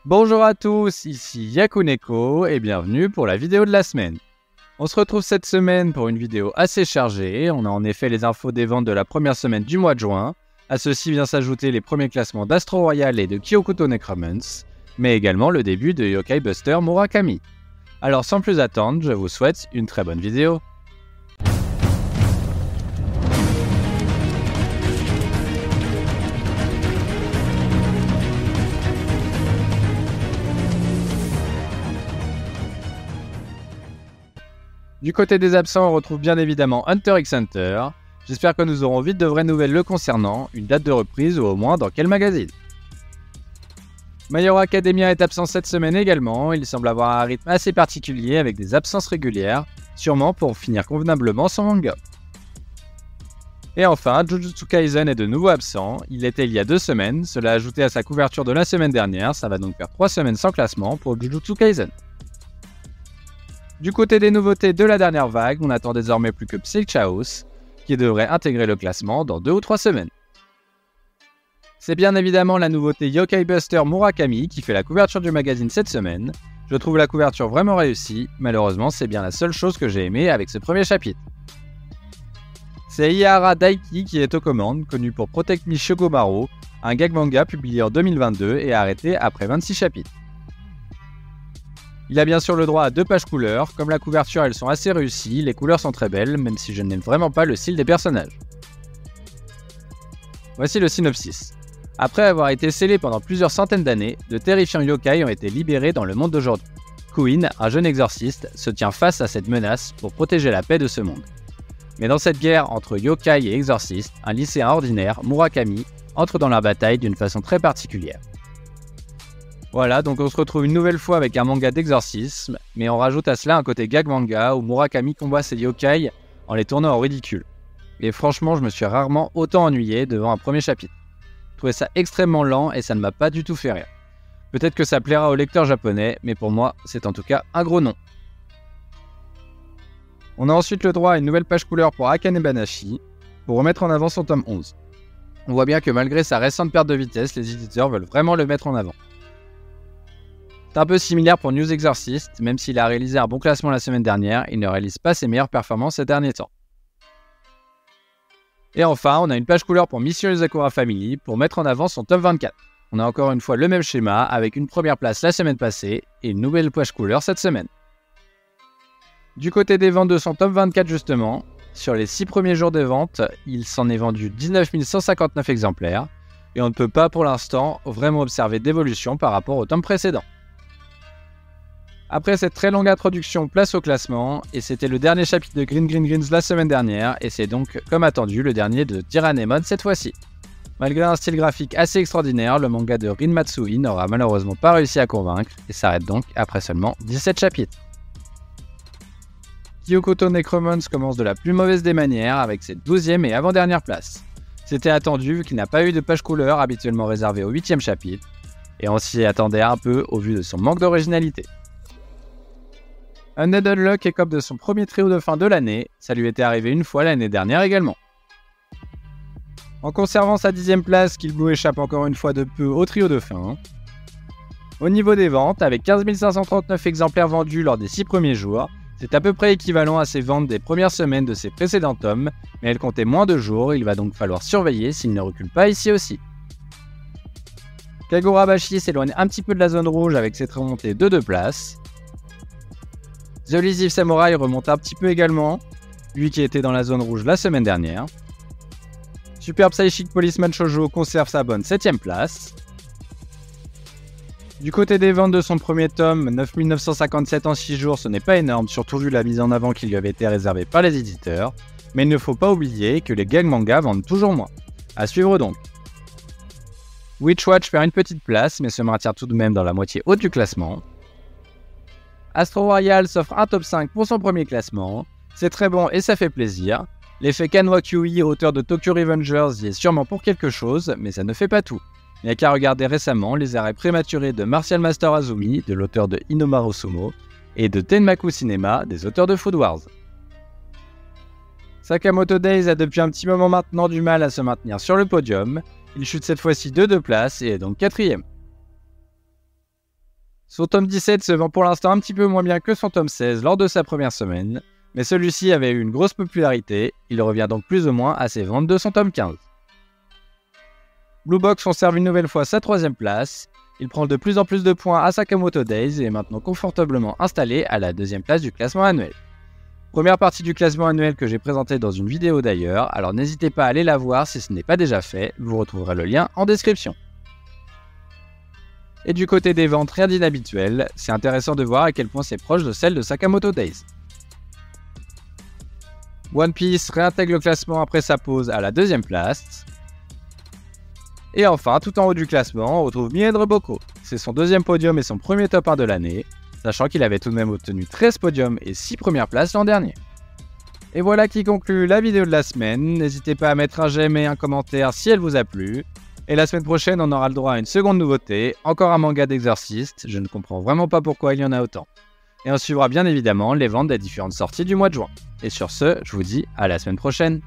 Bonjour à tous, ici Yakuneko et bienvenue pour la vidéo de la semaine. On se retrouve cette semaine pour une vidéo assez chargée. On a en effet les infos des ventes de la première semaine du mois de juin. À ceci vient s'ajouter les premiers classements d'Astro Royal et de Kyokuto Necromance, mais également le début de Yokai Buster Murakami. Alors sans plus attendre, je vous souhaite une très bonne vidéo. Du côté des absents, on retrouve bien évidemment Hunter x Hunter. J'espère que nous aurons vite de vraies nouvelles le concernant, une date de reprise ou au moins dans quel magazine. My Hero Academia est absent cette semaine également, il semble avoir un rythme assez particulier avec des absences régulières, sûrement pour finir convenablement son manga. Et enfin, Jujutsu Kaisen est de nouveau absent, il était il y a 2 semaines, cela ajouté à sa couverture de la semaine dernière, ça va donc faire 3 semaines sans classement pour Jujutsu Kaisen. Du côté des nouveautés de la dernière vague, on attend désormais plus que Psych Chaos, qui devrait intégrer le classement dans 2 ou 3 semaines. C'est bien évidemment la nouveauté Yokai Buster Murakami qui fait la couverture du magazine cette semaine. Je trouve la couverture vraiment réussie, malheureusement c'est bien la seule chose que j'ai aimée avec ce premier chapitre. C'est Ihara Daiki qui est aux commandes, connu pour Protect Me Shogomaru, un gag manga publié en 2022 et arrêté après 26 chapitres. Il a bien sûr le droit à 2 pages couleurs, comme la couverture elles sont assez réussies, les couleurs sont très belles, même si je n'aime vraiment pas le style des personnages. Voici le synopsis. Après avoir été scellés pendant plusieurs centaines d'années, de terrifiants yokai ont été libérés dans le monde d'aujourd'hui. Queen, un jeune exorciste, se tient face à cette menace pour protéger la paix de ce monde. Mais dans cette guerre entre yokai et exorcistes, un lycéen ordinaire, Murakami, entre dans la bataille d'une façon très particulière. Voilà, donc on se retrouve une nouvelle fois avec un manga d'exorcisme, mais on rajoute à cela un côté gag manga où Murakami combat ses yokai en les tournant au ridicule. Et franchement, je me suis rarement autant ennuyé devant un premier chapitre. Je trouvais ça extrêmement lent et ça ne m'a pas du tout fait rire. Peut-être que ça plaira aux lecteurs japonais, mais pour moi, c'est en tout cas un gros non. On a ensuite le droit à une nouvelle page couleur pour Akane Banashi, pour remettre en avant son tome 11. On voit bien que malgré sa récente perte de vitesse, les éditeurs veulent vraiment le mettre en avant. C'est un peu similaire pour News Exorcist, même s'il a réalisé un bon classement la semaine dernière, il ne réalise pas ses meilleures performances ces derniers temps. Et enfin, on a une page couleur pour Mission Yuzakura Family pour mettre en avant son top 24. On a encore une fois le même schéma, avec une première place la semaine passée et une nouvelle page couleur cette semaine. Du côté des ventes de son top 24 justement, sur les 6 premiers jours de vente, il s'en est vendu 19 159 exemplaires, et on ne peut pas pour l'instant vraiment observer d'évolution par rapport au tome précédent. Après cette très longue introduction, place au classement, et c'était le dernier chapitre de Green Green Greens la semaine dernière, et c'est donc, comme attendu, le dernier de Tyrannemon cette fois-ci. Malgré un style graphique assez extraordinaire, le manga de Rin Matsui n'aura malheureusement pas réussi à convaincre, et s'arrête donc après seulement 17 chapitres. Kyokuto Necromance commence de la plus mauvaise des manières, avec ses 12e et avant-dernière place. C'était attendu vu qu'il n'a pas eu de page couleur habituellement réservée au 8e chapitre, et on s'y attendait un peu au vu de son manque d'originalité. Undead Unluck écope de son premier trio de fin de l'année, ça lui était arrivé une fois l'année dernière également. En conservant sa 10e place, Kill Blue échappe encore une fois de peu au trio de fin. Au niveau des ventes, avec 15 539 exemplaires vendus lors des 6 premiers jours, c'est à peu près équivalent à ses ventes des premières semaines de ses précédents tomes, mais elle comptait moins de jours, il va donc falloir surveiller s'il ne recule pas ici aussi. Kagurabashi s'éloigne un petit peu de la zone rouge avec cette remontée de 2 places. The Elusive Samurai remonte un petit peu également, lui qui était dans la zone rouge la semaine dernière. Super Psychic Policeman Shoujo conserve sa bonne 7ème place. Du côté des ventes de son premier tome, 9 957 en 6 jours, ce n'est pas énorme, surtout vu la mise en avant qui lui avait été réservée par les éditeurs, mais il ne faut pas oublier que les gag mangas vendent toujours moins. À suivre donc. Witchwatch perd une petite place, mais se maintient tout de même dans la moitié haute du classement. Astro Royal s'offre un top 5 pour son premier classement, c'est très bon et ça fait plaisir. L'effet Kanwa Kyui, auteur de Tokyo Revengers, y est sûrement pour quelque chose, mais ça ne fait pas tout. Il n'y a qu'à regarder récemment les arrêts prématurés de Martial Master Azumi, de l'auteur de Inomaru Sumo, et de Tenmaku Cinema, des auteurs de Food Wars. Sakamoto Days a depuis un petit moment maintenant du mal à se maintenir sur le podium, il chute cette fois-ci de 2 places et est donc 4ème. Son tome 17 se vend pour l'instant un petit peu moins bien que son tome 16 lors de sa première semaine, mais celui-ci avait eu une grosse popularité, il revient donc plus ou moins à ses ventes de son tome 15. Blue Box conserve une nouvelle fois sa 3ème place, il prend de plus en plus de points à Sakamoto Days et est maintenant confortablement installé à la 2ème place du classement annuel. Première partie du classement annuel que j'ai présenté dans une vidéo d'ailleurs, alors n'hésitez pas à aller la voir si ce n'est pas déjà fait, vous retrouverez le lien en description. Et du côté des ventes, rien d'inhabituel, c'est intéressant de voir à quel point c'est proche de celle de Sakamoto Days. One Piece réintègre le classement après sa pause à la 2ème place. Et enfin, tout en haut du classement, on retrouve Miedre Boko. C'est son 2ème podium et son premier top 1 de l'année, sachant qu'il avait tout de même obtenu 13 podiums et 6 premières places l'an dernier. Et voilà qui conclut la vidéo de la semaine, n'hésitez pas à mettre un j'aime et un commentaire si elle vous a plu. Et la semaine prochaine, on aura le droit à une seconde nouveauté, encore un manga d'exorciste, je ne comprends vraiment pas pourquoi il y en a autant. Et on suivra bien évidemment les ventes des différentes sorties du mois de juin. Et sur ce, je vous dis à la semaine prochaine.